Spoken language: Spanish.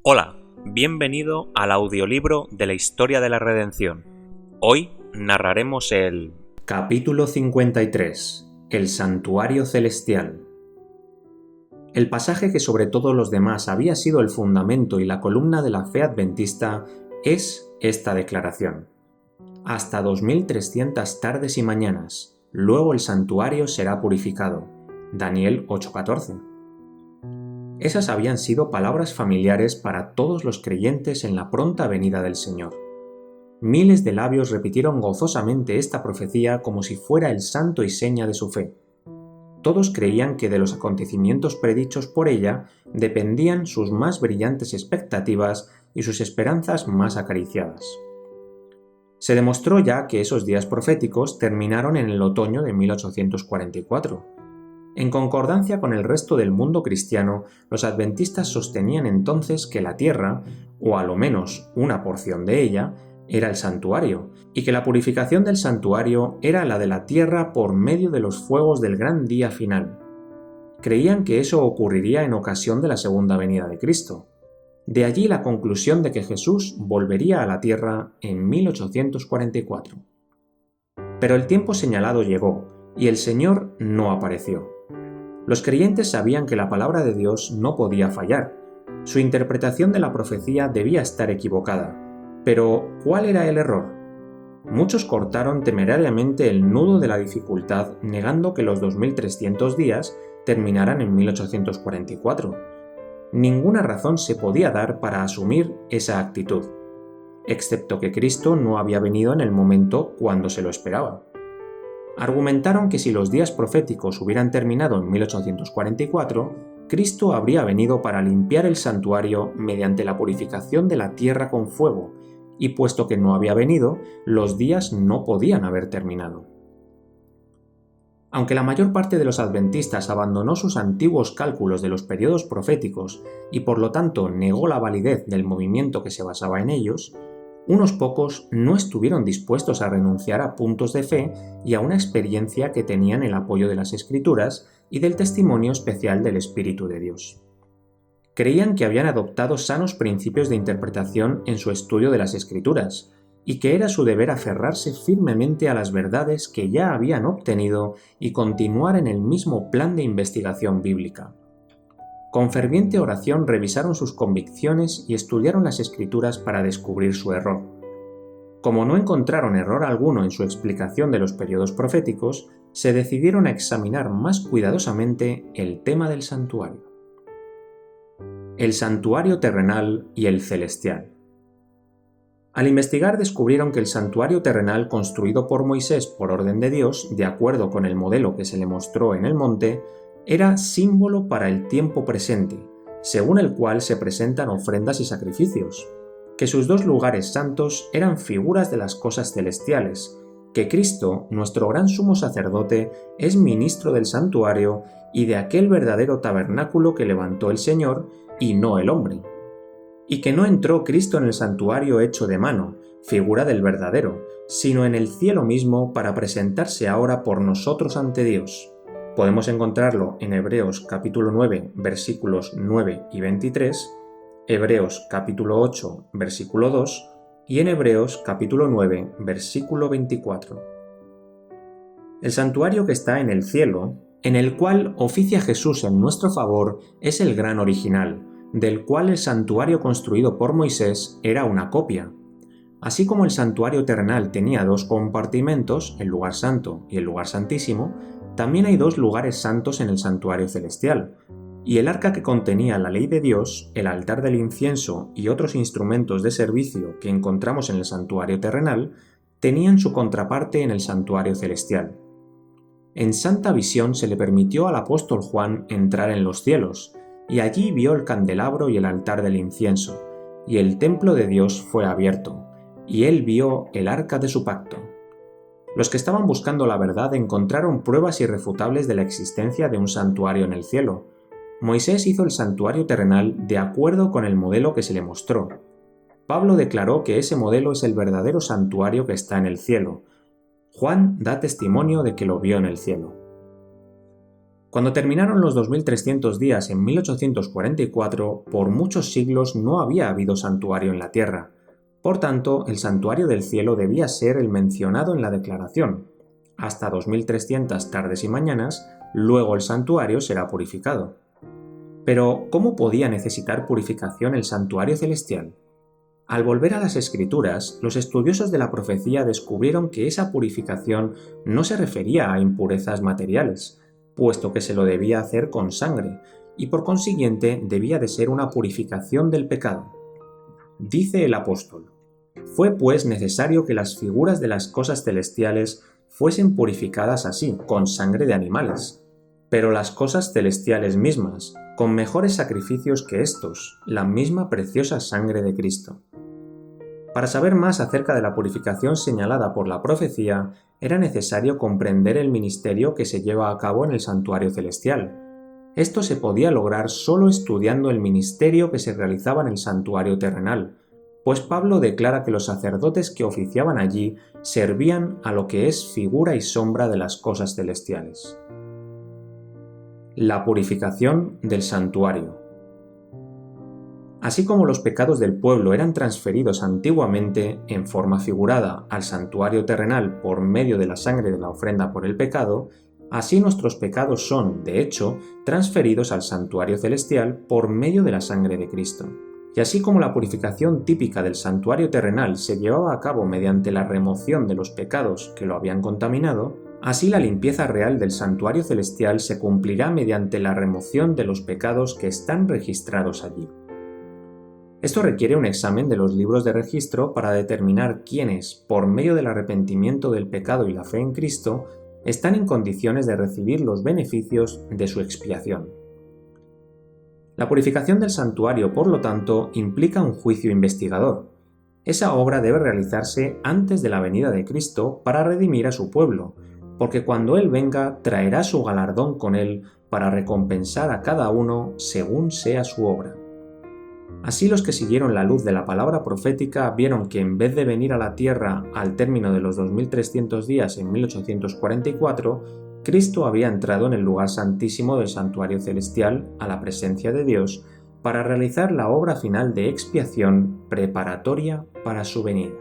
Hola, bienvenido al audiolibro de la historia de la redención. Hoy narraremos el Capítulo 53. El Santuario Celestial. El pasaje que sobre todos los demás había sido el fundamento y la columna de la fe adventista es esta declaración. Hasta 2300 tardes y mañanas, luego el santuario será purificado. Daniel 8:14. Esas habían sido palabras familiares para todos los creyentes en la pronta venida del Señor. Miles de labios repitieron gozosamente esta profecía como si fuera el santo y seña de su fe. Todos creían que de los acontecimientos predichos por ella dependían sus más brillantes expectativas y sus esperanzas más acariciadas. Se demostró ya que esos días proféticos terminaron en el otoño de 1844. En concordancia con el resto del mundo cristiano, los adventistas sostenían entonces que la tierra, o a lo menos una porción de ella, era el santuario, y que la purificación del santuario era la de la tierra por medio de los fuegos del gran día final. Creían que eso ocurriría en ocasión de la segunda venida de Cristo. De allí la conclusión de que Jesús volvería a la tierra en 1844. Pero el tiempo señalado llegó, y el Señor no apareció. Los creyentes sabían que la palabra de Dios no podía fallar. Su interpretación de la profecía debía estar equivocada. Pero, ¿cuál era el error? Muchos cortaron temerariamente el nudo de la dificultad negando que los 2300 días terminaran en 1844. Ninguna razón se podía dar para asumir esa actitud, excepto que Cristo no había venido en el momento cuando se lo esperaba. Argumentaron que si los días proféticos hubieran terminado en 1844, Cristo habría venido para limpiar el santuario mediante la purificación de la tierra con fuego, y puesto que no había venido, los días no podían haber terminado. Aunque la mayor parte de los adventistas abandonó sus antiguos cálculos de los periodos proféticos y por lo tanto negó la validez del movimiento que se basaba en ellos, unos pocos no estuvieron dispuestos a renunciar a puntos de fe y a una experiencia que tenían el apoyo de las Escrituras y del testimonio especial del Espíritu de Dios. Creían que habían adoptado sanos principios de interpretación en su estudio de las Escrituras, y que era su deber aferrarse firmemente a las verdades que ya habían obtenido y continuar en el mismo plan de investigación bíblica. Con ferviente oración revisaron sus convicciones y estudiaron las Escrituras para descubrir su error. Como no encontraron error alguno en su explicación de los periodos proféticos, se decidieron a examinar más cuidadosamente el tema del santuario. El santuario terrenal y el celestial. Al investigar descubrieron que el santuario terrenal construido por Moisés por orden de Dios, de acuerdo con el modelo que se le mostró en el monte, era símbolo para el tiempo presente, según el cual se presentan ofrendas y sacrificios, que sus dos lugares santos eran figuras de las cosas celestiales, que Cristo, nuestro gran sumo sacerdote, es ministro del santuario y de aquel verdadero tabernáculo que levantó el Señor y no el hombre, y que no entró Cristo en el santuario hecho de mano, figura del verdadero, sino en el cielo mismo para presentarse ahora por nosotros ante Dios. Podemos encontrarlo en Hebreos capítulo 9, versículos 9 y 23, Hebreos capítulo 8, versículo 2 y en Hebreos capítulo 9, versículo 24. El santuario que está en el cielo, en el cual oficia Jesús en nuestro favor, es el gran original, del cual el santuario construido por Moisés era una copia. Así como el santuario terrenal tenía dos compartimentos, el lugar santo y el lugar santísimo, también hay dos lugares santos en el santuario celestial, y el arca que contenía la ley de Dios, el altar del incienso y otros instrumentos de servicio que encontramos en el santuario terrenal, tenían su contraparte en el santuario celestial. En santa visión se le permitió al apóstol Juan entrar en los cielos, y allí vio el candelabro y el altar del incienso, y el templo de Dios fue abierto, y él vio el arca de su pacto. Los que estaban buscando la verdad encontraron pruebas irrefutables de la existencia de un santuario en el cielo. Moisés hizo el santuario terrenal de acuerdo con el modelo que se le mostró. Pablo declaró que ese modelo es el verdadero santuario que está en el cielo. Juan da testimonio de que lo vio en el cielo. Cuando terminaron los 2300 días en 1844, por muchos siglos no había habido santuario en la tierra. Por tanto, el santuario del cielo debía ser el mencionado en la declaración. Hasta 2300 tardes y mañanas, luego el santuario será purificado. Pero, ¿cómo podía necesitar purificación el santuario celestial? Al volver a las Escrituras, los estudiosos de la profecía descubrieron que esa purificación no se refería a impurezas materiales, puesto que se lo debía hacer con sangre, y por consiguiente debía de ser una purificación del pecado. Dice el apóstol: «Fue pues necesario que las figuras de las cosas celestiales fuesen purificadas así, con sangre de animales, pero las cosas celestiales mismas, con mejores sacrificios que estos, la misma preciosa sangre de Cristo». Para saber más acerca de la purificación señalada por la profecía, era necesario comprender el ministerio que se lleva a cabo en el santuario celestial. Esto se podía lograr solo estudiando el ministerio que se realizaba en el santuario terrenal, pues Pablo declara que los sacerdotes que oficiaban allí servían a lo que es figura y sombra de las cosas celestiales. La purificación del santuario. Así como los pecados del pueblo eran transferidos antiguamente, en forma figurada, al santuario terrenal por medio de la sangre de la ofrenda por el pecado, así nuestros pecados son, de hecho, transferidos al santuario celestial por medio de la sangre de Cristo. Y así como la purificación típica del santuario terrenal se llevaba a cabo mediante la remoción de los pecados que lo habían contaminado, así la limpieza real del santuario celestial se cumplirá mediante la remoción de los pecados que están registrados allí. Esto requiere un examen de los libros de registro para determinar quiénes, por medio del arrepentimiento del pecado y la fe en Cristo, están en condiciones de recibir los beneficios de su expiación. La purificación del santuario, por lo tanto, implica un juicio investigador. Esa obra debe realizarse antes de la venida de Cristo para redimir a su pueblo, porque cuando Él venga traerá su galardón con Él para recompensar a cada uno según sea su obra. Así los que siguieron la luz de la palabra profética vieron que en vez de venir a la tierra al término de los 2300 días en 1844, Cristo había entrado en el lugar santísimo del santuario celestial a la presencia de Dios para realizar la obra final de expiación preparatoria para su venida.